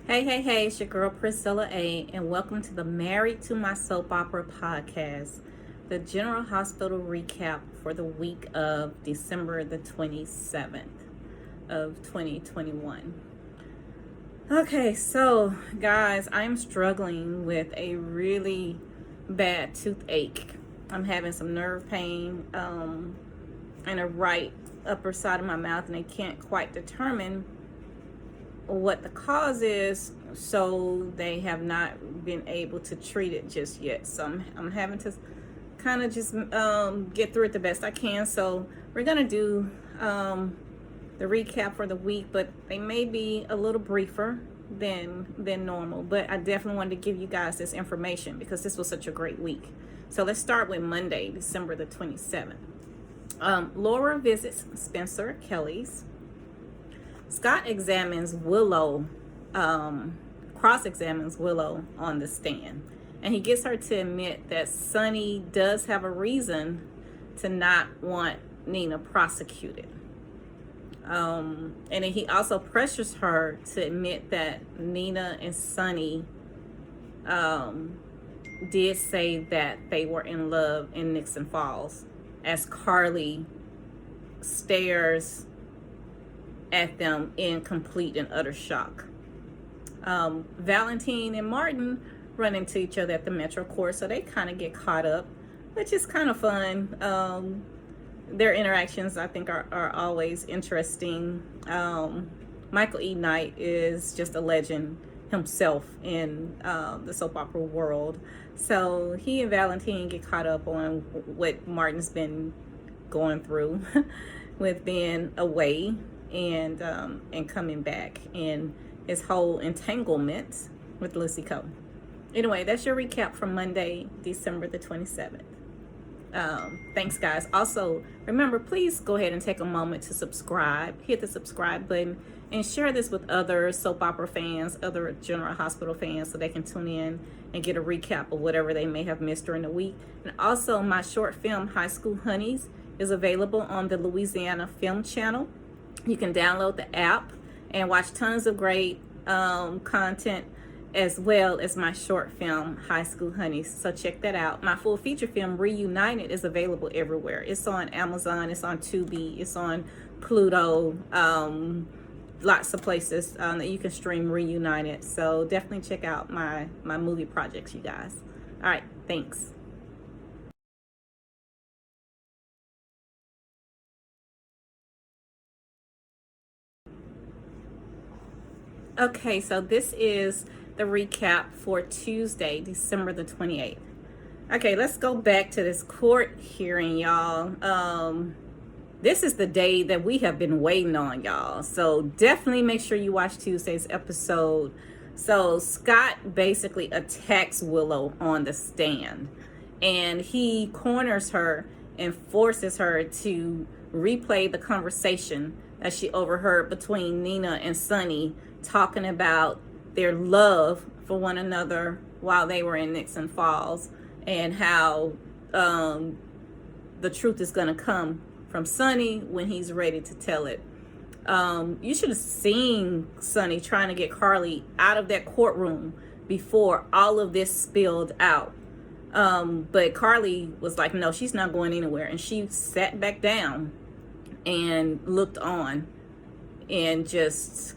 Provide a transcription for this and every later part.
Hey, it's your girl Priscilla A, and welcome to the Married to My Soap Opera podcast, the General Hospital recap for the week of December the 27th of 2021. Okay, so guys, I'm struggling with a really bad toothache. I'm having some nerve pain in the right upper side of my mouth, and I can't quite determine what the cause is, so they have not been able to treat it just yet. So I'm having to kind of just get through it the best I can. So we're gonna do the recap for the week, but they may be a little briefer than normal. But I definitely wanted to give you guys this information because this was such a great week. So let's start with Monday, December the 27th. Laura visits Spencer Kelly's. Scott cross-examines Willow on the stand. And he gets her to admit that Sonny does have a reason to not want Nina prosecuted. And then he also pressures her to admit that Nina and Sonny did say that they were in love in Nixon Falls, as Carly stares at them in complete and utter shock. Valentine and Martin run into each other at the Metro Court, so they kind of get caught up, which is kind of fun. Their interactions, I think, are always interesting. Michael E. Knight is just a legend himself in the soap opera world. So he and Valentine get caught up on what Martin's been going through with being away and coming back, and his whole entanglement with Lucy Coe. Anyway, that's your recap from Monday, December the 27th. Thanks, guys. Also, remember, please go ahead and take a moment to subscribe. Hit the subscribe button and share this with other soap opera fans, other General Hospital fans, so they can tune in and get a recap of whatever they may have missed during the week. And also, my short film, High School Honeys, is available on the Louisiana Film Channel. You can download the app and watch tons of great content, as well as my short film, High School Honeys. So check that out. My full feature film, Reunited, is available everywhere. It's on Amazon, it's on Tubi, it's on Pluto, lots of places that you can stream Reunited. So definitely check out my movie projects, you guys. All right, thanks. Okay, so this is the recap for Tuesday, December the 28th. Okay, let's go back to this court hearing, y'all. This is the day that we have been waiting on, y'all. So definitely make sure you watch Tuesday's episode. So Scott basically attacks Willow on the stand, and he corners her and forces her to replay the conversation that she overheard between Nina and Sonny, talking about their love for one another while they were in Nixon Falls, and how the truth is going to come from Sonny when he's ready to tell it. You should have seen Sonny trying to get Carly out of that courtroom before all of this spilled out. But Carly was like, no, she's not going anywhere. And she sat back down and looked on and just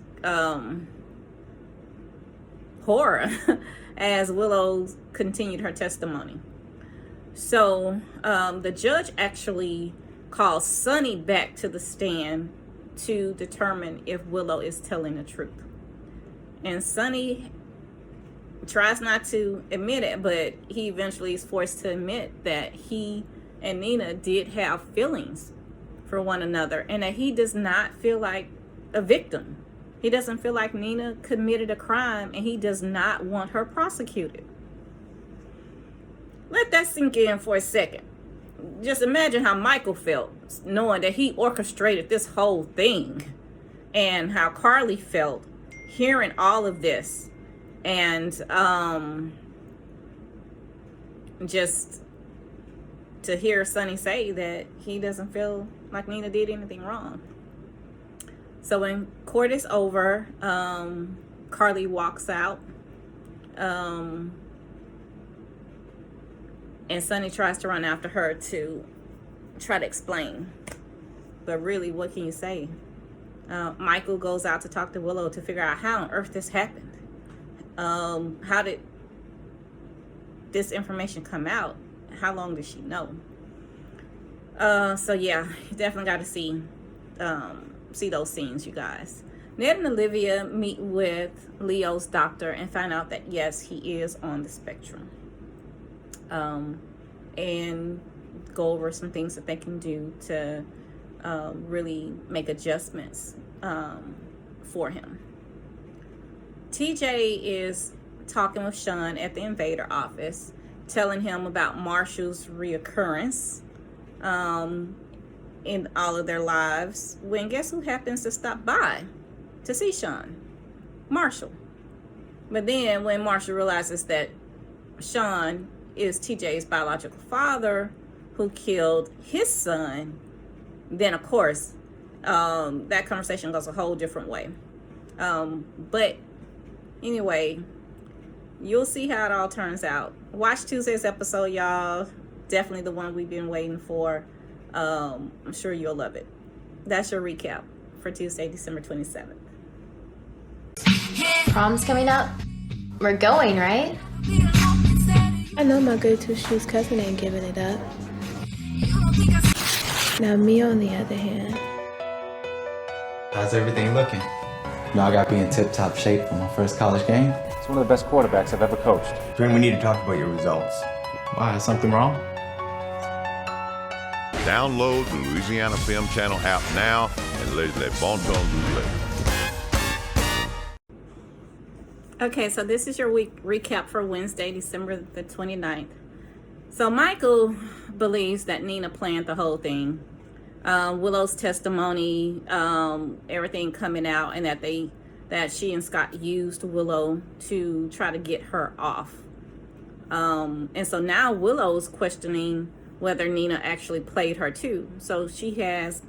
horror as Willow continued her testimony. So the judge actually calls Sonny back to the stand to determine if Willow is telling the truth. And Sonny tries not to admit it, but he eventually is forced to admit that he and Nina did have feelings for one another, and that he does not feel like a victim. He doesn't feel like Nina committed a crime, and he does not want her prosecuted. Let that sink in for a second. Just imagine how Michael felt knowing that he orchestrated this whole thing, and how Carly felt hearing all of this, and just to hear Sonny say that he doesn't feel like Nina did anything wrong. So when court is over, Carly walks out. And Sonny tries to run after her to try to explain. But really, what can you say? Michael goes out to talk to Willow to figure out how on earth this happened. How did this information come out? How long did she know? So yeah, you definitely got to see those scenes, you guys. Ned and Olivia meet with Leo's doctor and find out that yes, he is on the spectrum. And go over some things that they can do to really make adjustments for him. TJ is talking with Sean at the Invader office, telling him about Marshall's reoccurrence in all of their lives, when guess who happens to stop by to see Sean? Marshall. But then when Marshall realizes that Sean is TJ's biological father who killed his son, then of course that conversation goes a whole different way. But anyway, you'll see how it all turns out. Watch Tuesday's episode, y'all. Definitely the one we've been waiting for. I'm sure you'll love it. That's your recap for Tuesday, December 27th. Prom's coming up. We're going, right? I know my good two shoes cousin ain't giving it up. Now me on the other hand. How's everything looking? I got to be in tip-top shape for my first college game. He's one of the best quarterbacks I've ever coached. Dwayne, we need to talk about your results. Why, is something wrong? Download the Louisiana Film Channel app now and let bon temps du play. Okay, so this is your week recap for Wednesday, December the 29th. So Michael believes that Nina planned the whole thing. Willow's testimony, everything coming out, and that she and Scott used Willow to try to get her off. And so now Willow's questioning whether Nina actually played her too. So she has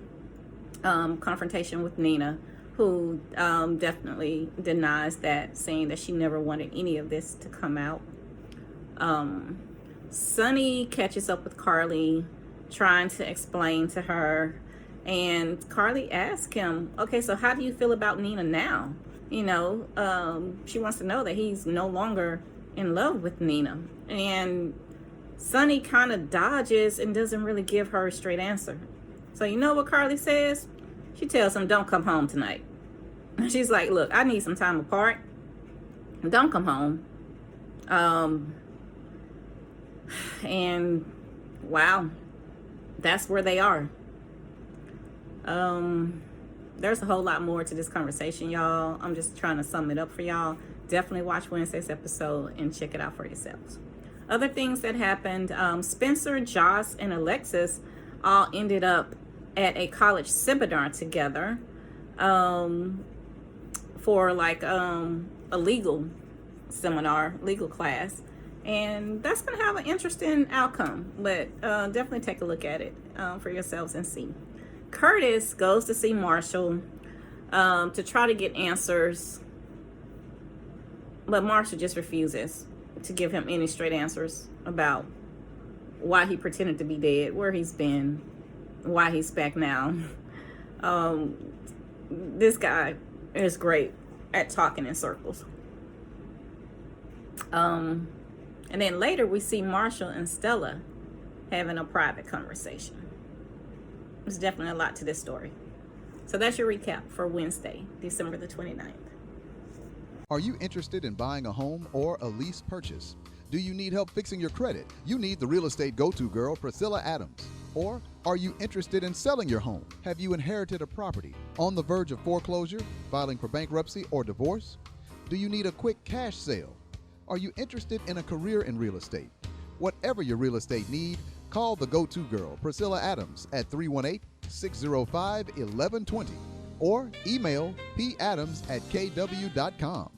confrontation with Nina, who definitely denies that, saying that she never wanted any of this to come out. Sonny catches up with Carly, trying to explain to her, and Carly asks him, okay, so how do you feel about Nina now? You know, she wants to know that he's no longer in love with Nina. And Sonny kind of dodges and doesn't really give her a straight answer. So you know what Carly says? She tells him, don't come home tonight. She's like, look, I need some time apart. Don't come home. And wow, that's where they are. There's a whole lot more to this conversation, y'all. I'm just trying to sum it up for y'all. Definitely watch Wednesday's episode and check it out for yourselves. Other things that happened, Spencer, Joss, and Alexis all ended up at a college seminar together for like a legal seminar, legal class. And that's going to have an interesting outcome, but definitely take a look at it for yourselves and see. Curtis goes to see Marshall to try to get answers, but Marshall just refuses to give him any straight answers about why he pretended to be dead, where he's been, why he's back now. This guy is great at talking in circles. And then later we see Marshall and Stella having a private conversation. There's definitely a lot to this story. So that's your recap for Wednesday, December the 29th. Are you interested in buying a home or a lease purchase? Do you need help fixing your credit? You need the real estate go-to girl, Priscilla Adams. Or are you interested in selling your home? Have you inherited a property on the verge of foreclosure, filing for bankruptcy or divorce? Do you need a quick cash sale? Are you interested in a career in real estate? Whatever your real estate need, call the go-to girl, Priscilla Adams, at 318-605-1120 or email padams@kw.com.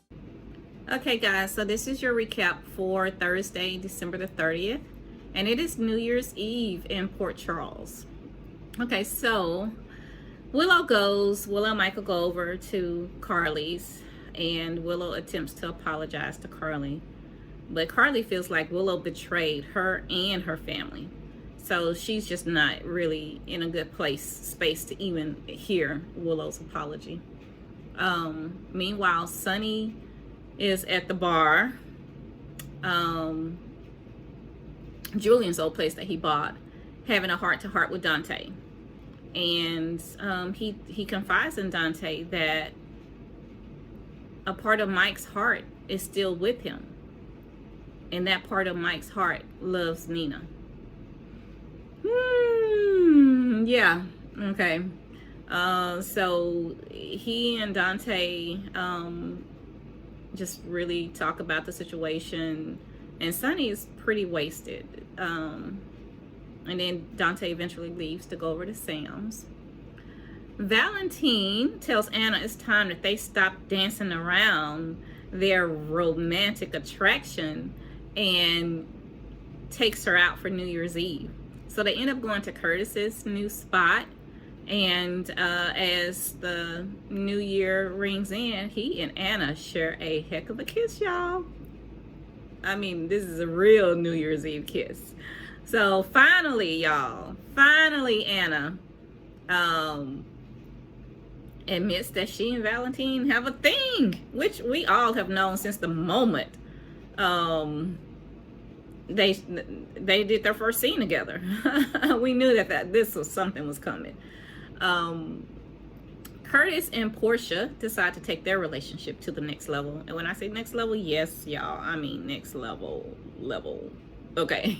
Okay, guys, so this is your recap for Thursday, December the 30th, and it is New Year's Eve in Port Charles. Okay, so Willow and Michael go over to Carly's and Willow attempts to apologize to Carly. But Carly feels like Willow betrayed her and her family. So she's just not really in a good space to even hear Willow's apology. Meanwhile, Sonny is at the bar, Julian's old place that he bought, having a heart-to-heart with Dante. And he confides in Dante that a part of Mike's heart is still with him. And that part of Mike's heart loves Nina. Yeah, okay. So he and Dante just really talk about the situation. And Sonny is pretty wasted. And then Dante eventually leaves to go over to Sam's. Valentine tells Anna it's time that they stop dancing around their romantic attraction and takes her out for New Year's Eve. So they end up going to Curtis's new spot. And as the new year rings in, he and Anna share a heck of a kiss, y'all. I mean, this is a real New Year's Eve kiss. So finally, y'all, Anna admits that she and Valentine have a thing, which we all have known since the moment they did their first scene together. We knew that this was something was coming. Curtis and Portia decide to take their relationship to the next level. And when I say next level, yes, y'all, I mean next level. Okay.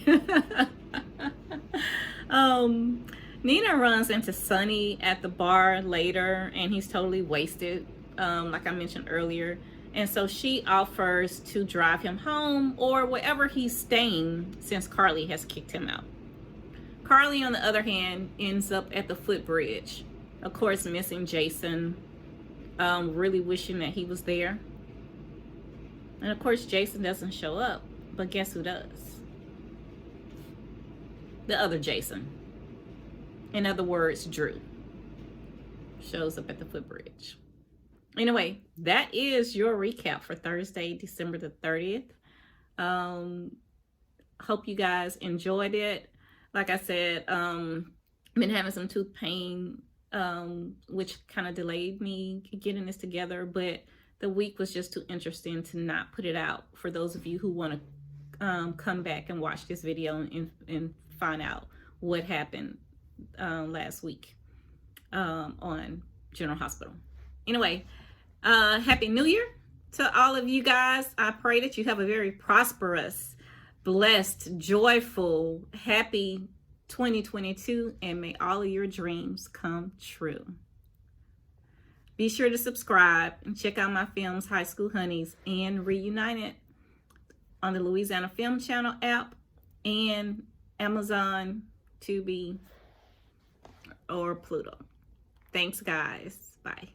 Nina runs into Sonny at the bar later, and he's totally wasted, like I mentioned earlier. And so she offers to drive him home or wherever he's staying since Carly has kicked him out. Carly, on the other hand, ends up at the footbridge, of course, missing Jason, really wishing that he was there. And of course, Jason doesn't show up, but guess who does? The other Jason. In other words, Drew shows up at the footbridge. Anyway, that is your recap for Thursday, December the 30th. Hope you guys enjoyed it. Like I said, been having some tooth pain, which kind of delayed me getting this together, but the week was just too interesting to not put it out for those of you who want to come back and watch this video and find out what happened last week on General Hospital. Anyway, Happy New Year to all of you guys. I pray that you have a very prosperous, blessed, joyful, happy 2022, and may all of your dreams come true. Be sure to subscribe and check out my films, High School Honeys and Reunited, on the Louisiana Film Channel app and Amazon, Tubi, or Pluto. Thanks, guys. Bye.